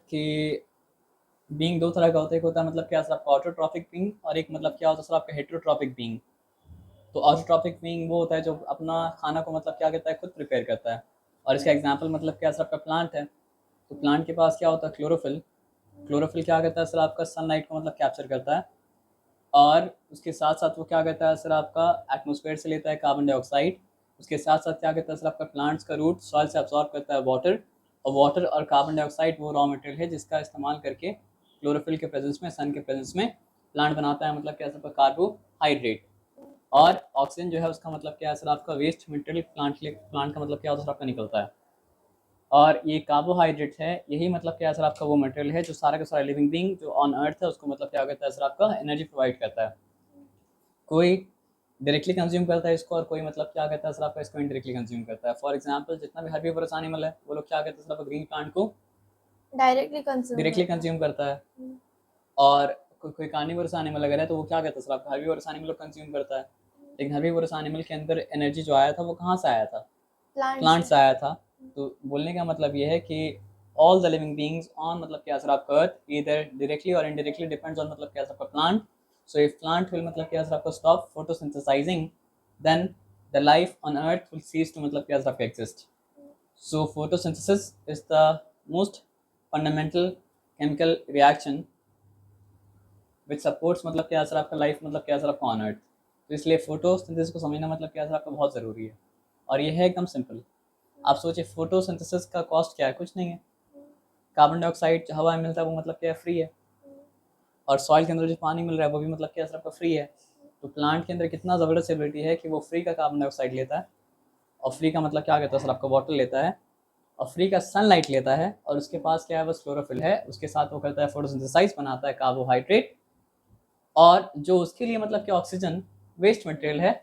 कि बीइंग दो तरह का होता है, एक होता है मतलब क्या सर आपका ऑटोट्रॉपिक बीइंग, और एक मतलब क्या होता है सर आपका हेटेरोट्रॉपिक बीइंग। तो ऑटोट्रॉपिक बीइंग वो होता है जो अपना खाना को मतलब क्या कहता है खुद प्रिपेयर करता है, और इसका एग्जांपल मतलब क्या सर आपका प्लांट है। तो प्लांट के पास क्या होता है क्लोरोफिल। क्लोरोफिल क्या कहता है सर आपका सनलाइट को मतलब कैप्चर करता है, और उसके साथ साथ वो क्या कहता है सर आपका एटमॉस्फेयर से लेता है कार्बन डाइऑक्साइड। उसके साथ साथ क्या कहता है सर आपका प्लांट्स का रूट सॉइल से अब्सॉर्ब करता है वाटर, और वाटर और कार्बन डाइऑक्साइड वो रॉ मटेरियल है जिसका इस्तेमाल करके क्लोरोफिल के प्रेजेंस में, सन के प्रेजेंस में प्लांट बनाता है मतलब क्या सर आपका कार्बोहाइड्रेट। और ऑक्सीजन जो है उसका मतलब क्या है सर आपका वेस्ट मटेरियल प्लांट का मतलब क्या होता है सर आपका निकलता है। और ये कार्बोहाइड्रेट है, यही मतलब क्या है सर आपका वो मटेरियल है जो सारा का सारा लिविंग बीइंग जो ऑन अर्थ है उसको मतलब क्या कहता है सर आपका एनर्जी प्रोवाइड करता है। कोई डायरेक्टली कंज्यूम करता है इसको, और कोई मतलब क्या कहता है सर आपका इसको इनडायरेक्टली कंज्यूम करता है। फॉर एग्जांपल जितना भी हर्बीवोरस एनिमल है वो लोग क्या कहते हैं सर आपका ग्रीन प्लांट को डायरेक्टली कंज्यूम करता है, और कोई कार्निवोरस एनिमल अगर है तो वो क्या कहता है सर आपका हर्बीवोरस एनिमल को कंज्यूम करता है। लेकिन हर्बीवोरस एनिमल के अंदर एनर्जी जो आया था वो कहाँ से आया था, प्लांट से आया था। तो बोलने का मतलब ये है कि all the living beings on मतलब क्या सर आपका अर्थ इधर डायरेक्टली और इनडायरेक्टली डिपेंड्स ऑन मतलब क्या सर आपका plant. So if plant will मतलब क्या सर आपका stop photosynthesizing, then the life on earth will cease to मतलब क्या सर आपका exist. So photosynthesis is the most fundamental chemical reaction which supports मतलब क्या सर आपका लाइफ मतलब क्या सर आपका ऑन अर्थ। तो इसलिए फोटोसिंथेसिस को समझना मतलब क्या सर आपका बहुत ज़रूरी है, और ये है एकदम सिंपल। आप सोचिए फोटोसिंथेसिस का कॉस्ट क्या है, कुछ नहीं है। कार्बन डाइऑक्साइड जो हवा में मिलता है वो मतलब क्या है फ्री है, और सॉइल के अंदर जो पानी मिल रहा है वो भी मतलब क्या है आपका फ्री है। तो प्लांट के अंदर कितना ज़बरदस्त एबिलिटी है कि वो फ्री का कार्बन डाइऑक्साइड लेता है, और फ्री का मतलब क्या कहता है सर आपका वाटर लेता है, और फ्री का सनलाइट लेता है, और उसके पास क्या है बस क्लोरोफिल है, उसके साथ वो करता है फोटोसिंथेसाइज, बनाता है कार्बोहाइड्रेट, और जो उसके लिए मतलब क्या ऑक्सीजन वेस्ट मटेरियल है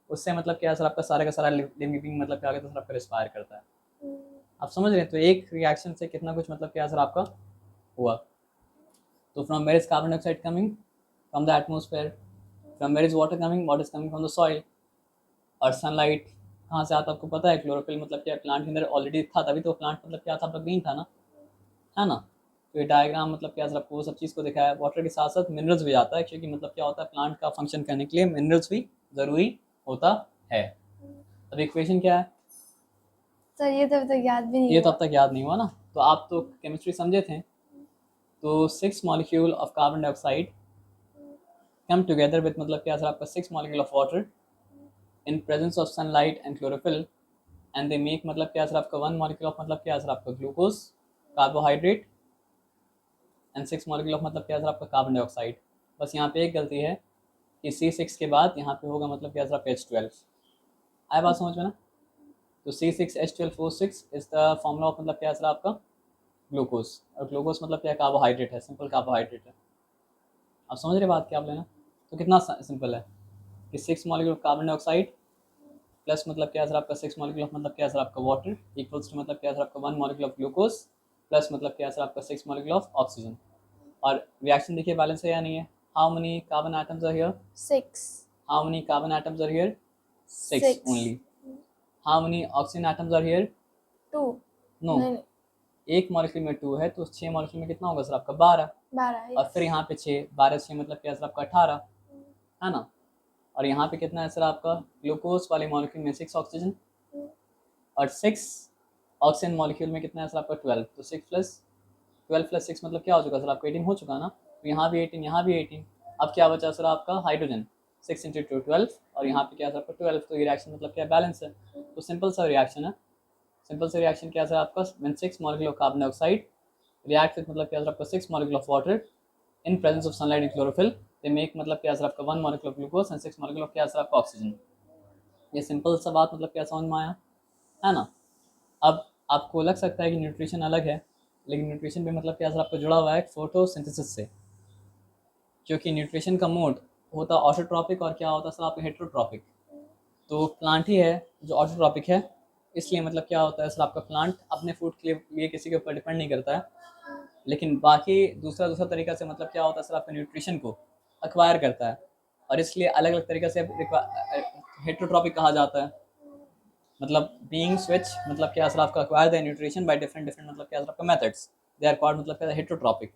उससे मतलब क्या सर आपका सारा का सारा लिविंग बीइंग मतलब क्या कहता है सर आपका रिस्पायर करता है। आप समझ रहे हैं, तो एक रिएक्शन से कितना कुछ मतलब क्या सर आपका हुआ। तो from where is carbon dioxide coming, from the atmosphere. From where is water coming, water is coming from the soil. और सनलाइट कहाँ से आता है आपको पता है, क्लोरोफिल मतलब क्या प्लांट के अंदर ऑलरेडी था, तभी तो प्लांट मतलब क्या था आपका ग्रीन था ना, है ना। तो ये डायग्राम मतलब क्या सर आपको वो सब चीज़ को दिखाया है। वाटर के साथ साथ मिनरल्स भी आता है, क्योंकि मतलब क्या होता है प्लांट का फंक्शन करने के लिए मिनरल्स भी ज़रूरी होता है। अब इक्वेशन क्या है सर, ये तो अब तक याद भी नहीं ये तो हुआ। अब तक याद नहीं हुआ ना, तो आप तो केमिस्ट्री समझे थे। तो 6 molecule of carbon dioxide come together with मतलब क्या सर आपका 6 molecule of water in presence of sunlight and chlorophyll, and they make मतलब क्या सर आपका 1 मॉलिक्यूल ऑफ मतलब क्या सर आपका glucose carbohydrate, and 6 molecule of मतलब क्या सर आपका कार्बन डाइऑक्साइड। बस यहाँ पे एक गलती है कि C6 के बाद यहाँ पे होगा मतलब क्या सर आपका H12। आया बात समझ में ना। तो C6H12O6 is the formula of मतलब क्या सर आपका ग्लूकोज, और ग्लूकोज मतलब क्या कार्बोहाइड्रेट है, सिंपल कार्बोहाइड्रेट है। आप समझ रहे बात क्या आप लेना। तो कितना सिंपल है कि 6 मॉलिक्यूल कार्बन डाइऑक्साइड प्लस मतलब क्या सर आपका 6 मॉलिक्यूल ऑफ मतलब क्या सर आपका वाटर इक्वल्स टू मतलब क्या सर आपका 1 मॉलिक्यूल ऑफ ग्लूकोज प्लस मतलब क्या सर आपका 6 मॉलिक्यूल ऑफ ऑक्सीजन। और रिएक्शन देखिए बैलेंस है या नहीं है। How many carbon atoms are here, 6 how many carbon atoms are here, 6 6 only. How many oxygen atoms are here, 2 no. नहीं, एक मॉलिक्यूल में 2 है तो 6 मॉलिक्यूल में कितना होगा सर आपका 12, 12 और फिर यहाँ पे 6, 12 6 मतलब क्या सर आपका 18, है ना। और यहाँ पे कितना है सर आपका ग्लूकोज वाले मॉलिक्यूल में 6 ऑक्सीजन, और 6 ऑक्सीजन मॉलिक्यूल में कितना है सर आपका 12। तो 6 + 12 + 6 मतलब क्या हो चुका सर आपका 18 हो चुका ना। तो यहाँ भी 18, यहाँ भी 18। अब क्या बचा सर आपका हाइड्रोजन, 6 × 2 12, और यहाँ पे क्या सर आपका 12। तो ये रिएक्शन मतलब क्या बैलेंस है। तो सिंपल सा रिएक्शन है। सिंपल सा रिएक्शन क्या सर आपका when 6 molecule of carbon dioxide react with मतलब क्या सर आपका 6 molecule of water in presence of sunlight and chlorophyll, they make मतलब क्या सर आपका 1 molecule of glucose and 6 molecule of क्या सर आपका ऑक्सीजन। ये सिंपल सा बात मतलब क्या समझ में आया, है ना। अब आपको लग सकता है कि न्यूट्रिशन अलग है, लेकिन न्यूट्रिशन भी मतलब क्या सर आपका जुड़ा हुआ है फोटोसिंथेसिस से, क्योंकि न्यूट्रिशन का मोड होता है ऑटोट्रॉपिक और क्या होता है सर आपका हेटेरोट्रॉपिक। तो प्लांट ही है जो ऑटोट्रॉपिक है, इसलिए मतलब क्या होता है सर आपका प्लांट अपने फूड के लिए किसी के ऊपर डिपेंड नहीं करता है, लेकिन बाकी दूसरा दूसरा तरीका से मतलब क्या होता है सर आपका न्यूट्रिशन को अक्वायर करता है, और इसलिए अलग अलग तरीके से हेटेरोट्रॉपिक कहा जाता है। मतलब बीइंग्स व्हिच मतलब क्या सर आपका acquire the nutrition by different different मतलब क्या सर आपका मेथड्स, दे आर कॉल्ड मतलब क्या heterotrophic,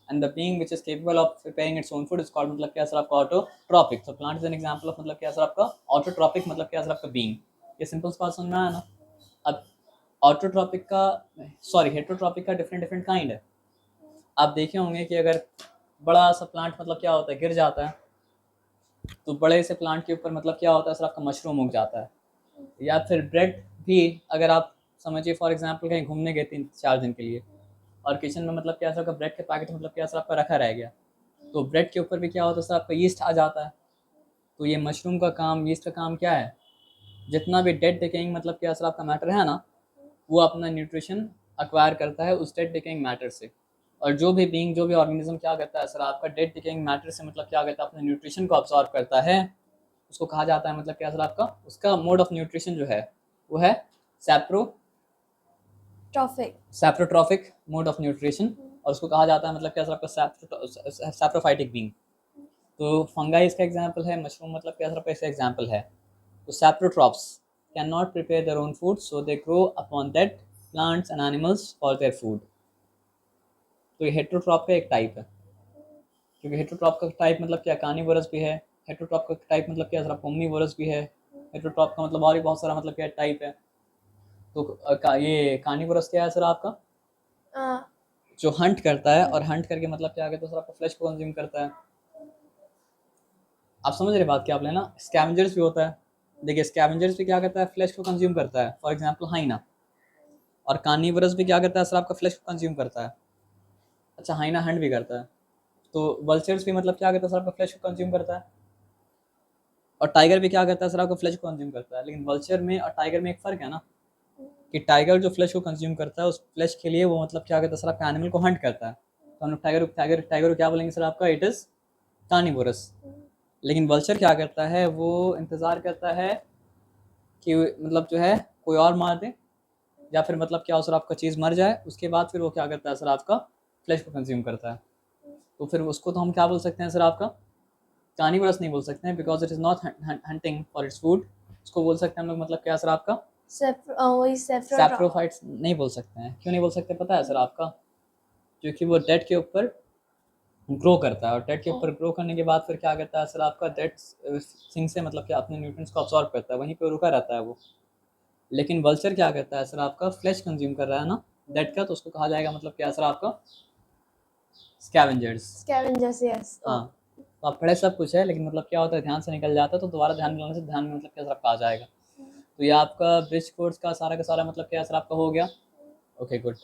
and the being which is capable of preparing its own food is called मतलब क्या सर आपका ऑटोट्रॉपिक। तो plant is an example of मतलब क्या सर आपका ऑटोट्रॉपिक मतलब क्या सर आपका बीइंग। ये सिंपल सी बात समझ में आया ना। अब ऑटोट्रॉपिक का सॉरी हेट्रोट्रॉपिक का डिफरेंट डिफरेंट काइंड है। आप देखे होंगे कि अगर बड़ा सा प्लांट मतलब क्या होता है गिर जाता है, तो बड़े से प्लांट के ऊपर मतलब क्या होता है सर आपका मशरूम उग जाता है। या फिर ब्रेड भी, अगर आप समझिए फॉर एग्जांपल कहीं घूमने गए 3-4 दिन के लिए, और किचन में मतलब क्या सर आपका ब्रेड के पैकेट मतलब क्या सर आपका रखा रह गया, तो ब्रेड के ऊपर भी क्या होता है सर आपका यीस्ट आ जाता है। तो ये मशरूम का काम, यीस्ट का काम क्या है, जितना भी डेड डिकेइंग मतलब क्या सर आपका मैटर है ना, वो अपना न्यूट्रिशन अक्वायर करता है उस डेड डिकेइंग मैटर से। और जो भी बीइंग, जो भी ऑर्गेनिज्म क्या करता है सर आपका डेड डिकेइंग मैटर से मतलब क्या करता है अपने न्यूट्रिशन को अब्सॉर्ब करता है, उसको कहा जाता है मतलब क्या सर आपका, उसका मोड ऑफ न्यूट्रिशन जो है वो है ट्रॉफिक। सैप्रोट्रॉफिक मोड ऑफ न्यूट्रिशन, और उसको कहा जाता है मतलब क्या सर आपका सैप्रोफाइटिक बीइंग। तो फंगाई इसका एग्जाम्पल है, मशरूम मतलब क्या सर आपका इसका एग्जाम्पल है। तो saprotrophs can not prepare their own food, so they grow upon that plants and animals for their food. तो ये हेट्रोट्रॉप का एक टाइप है, क्योंकि हेट्रोट्रॉप का टाइप मतलब क्या कार्निवोरस भी है, हेट्रोट्रॉप का टाइप मतलब क्या सर ओमनीवोरस भी है, हेट्रोट्रॉप का मतलब और भी बहुत सारा मतलब क्या टाइप है। तो ये कार्निवोरस क्या है सर आपका, जो हंट करता है, और हंट करके मतलब क्या कहते हैं सर आपका फ्लैश को कंज्यूम करता है। आप समझ रहे बात क्या आप लेना। स्कैवेंजर्स भी होता है, देखिए स्कैवेंजर्स भी क्या करता है फ्लैश को कंज्यूम करता है, फॉर एग्जांपल हाइना। और कार्निवोरस भी क्या करता है सर आपका फ्लैश को कंज्यूम करता है। अच्छा हाइना हंट भी करता है। तो वल्चर्स भी मतलब क्या करता है सर आपका फ्लैश को कंज्यूम करता है। और टाइगर भी क्या करता है सर आपका फ्लैश को कंज्यूम करता है। लेकिन वल्चर में और टाइगर में एक फ़र्क है ना, कि टाइगर जो फ्लैश को कंज्यूम करता है उस फ्लैश के लिए वो मतलब क्या करता है सर आपका एनिमल को हंट करता है। तो हम लोग टाइगर टाइगर टाइगर को क्या बोलेंगे सर आपका, इट इज़ कार्निवोरस। लेकिन वल्चर क्या करता है, वो इंतज़ार करता है कि मतलब जो है कोई और मार दे, या फिर मतलब क्या हो सर आपका चीज़ मर जाए, उसके बाद फिर वो क्या करता है सर आपका फ्लैश को कंज्यूम करता है। तो फिर उसको तो हम क्या बोल सकते हैं सर आपका कार्निवोरस नहीं बोल सकते हैं, because it is not hunting for its food. उसको बोल सकते हैं हम लोग मतलब क्या सर आपका वही सेफ्रोट्रॉप। सैप्रोफाइट्स नहीं बोल सकते हैं। क्यों नहीं बोल सकते पता है सर आपका, क्योंकि वो डेड के ऊपर ग्रो करता है, और डेड के ऊपर ग्रो करने के बाद फिर क्या करता है सर आपका डेड सिंग से मतलब क्या अपने न्यूट्रिएंट्स को अब्सॉर्ब करता है, वहीं पे रुका रहता है वो। लेकिन वल्चर क्या करता है सर आपका फ्लैश कंज्यूम कर रहा है ना डेड का, तो उसको कहा जाएगा मतलब क्या सर आपका स्कैवेंजर्स। Scavengers, yes. हाँ, तो आप पढ़े सब कुछ है, लेकिन मतलब क्या होता है ध्यान से निकल जाता है, तो दोबारा ध्यान मिलाने से ध्यान में मतलब क्या सर आपका आ जाएगा। तो ये आपका ब्रिज कोर्स का सारा मतलब क्या सर आपका हो गया। Okay good.